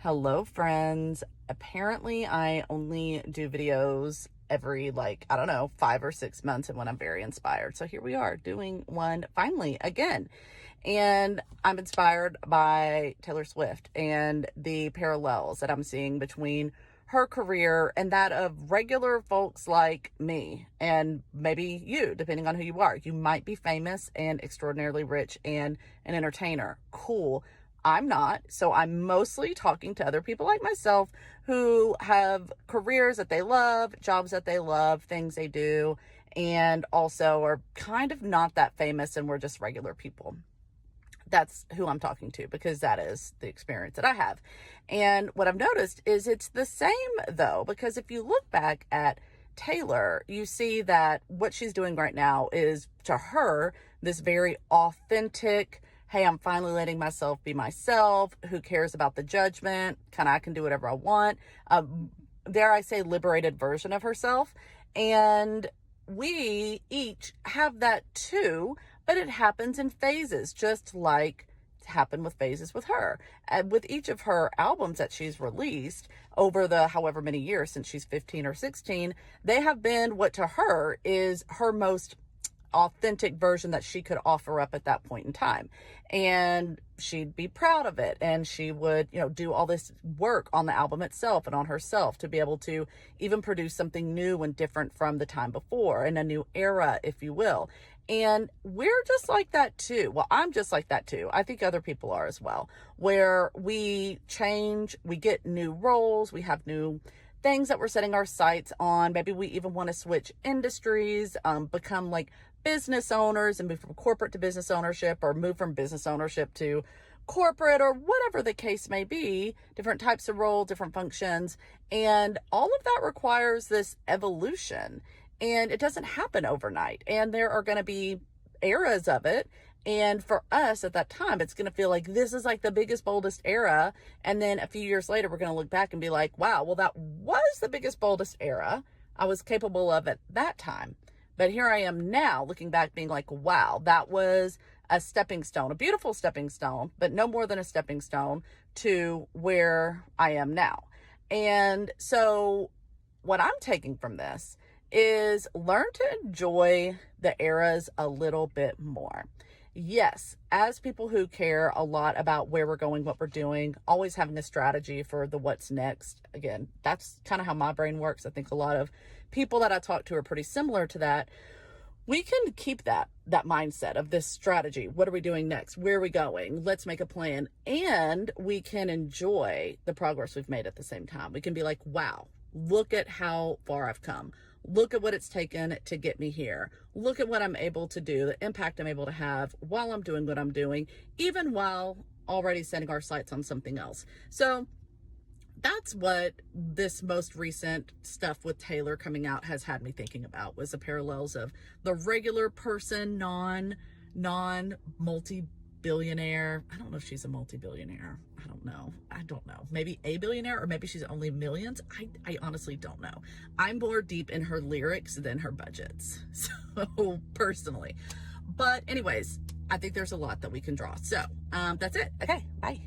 Hello, friends. Apparently, I only do videos every, I don't know, 5 or 6 months and when I'm very inspired. So here we are doing one finally again. And I'm inspired by Taylor Swift and the parallels that I'm seeing between her career and that of regular folks like me and maybe you, depending on who you are. You might be famous and extraordinarily rich and an entertainer. Cool. I'm not. So I'm mostly talking to other people like myself who have careers that they love, jobs that they love, things they do, and also are kind of not that famous and we're just regular people. That's who I'm talking to because that is the experience that I have. And what I've noticed is it's the same though, because if you look back at Taylor, you see that what she's doing right now is to her this very authentic, hey, I'm finally letting myself be myself. Who cares about the judgment? I can do whatever I want. Dare I say, liberated version of herself. And we each have that too, but it happens in phases, just like it happened with phases with her. And with each of her albums that she's released over the however many years since she's 15 or 16, they have been what to her is her most authentic version that she could offer up at that point in time. And she'd be proud of it. And she would, do all this work on the album itself and on herself to be able to even produce something new and different from the time before in a new era, if you will. And we're just like that too. Well, I'm just like that too. I think other people are as well, where we change, we get new roles, we have new things that we're setting our sights on. Maybe we even want to switch industries, become like business owners and move from corporate to business ownership, or move from business ownership to corporate, or whatever the case may be, different types of role, different functions. And all of that requires this evolution, and it doesn't happen overnight. And there are going to be eras of it. And for us at that time, it's going to feel like this is like the biggest, boldest era. And then a few years later, we're going to look back and be like, wow, well, that was the biggest, boldest era I was capable of at that time. But here I am now looking back being like, wow, that was a stepping stone, a beautiful stepping stone, but no more than a stepping stone to where I am now. And so what I'm taking from this is learn to enjoy the eras a little bit more. Yes, as people who care a lot about where we're going, what we're doing, always having a strategy for the what's next. Again, that's kind of how my brain works. I think a lot of people that I talk to are pretty similar to that. We can keep that mindset of this strategy. What are we doing next? Where are we going? Let's make a plan. And we can enjoy the progress we've made at the same time. We can be like, wow, look at how far I've come. Look at what it's taken to get me here. Look at what I'm able to do, the impact I'm able to have while I'm doing what I'm doing, even while already setting our sights on something else. So that's what this most recent stuff with Taylor coming out has had me thinking about, was the parallels of the regular person, multi-billionaire. I don't know if she's a multi-billionaire. I don't know. Maybe a billionaire, or maybe she's only millions. I honestly don't know. I'm more deep in her lyrics than her budgets. So personally, but anyways, I think there's a lot that we can draw. So that's it. Okay, bye.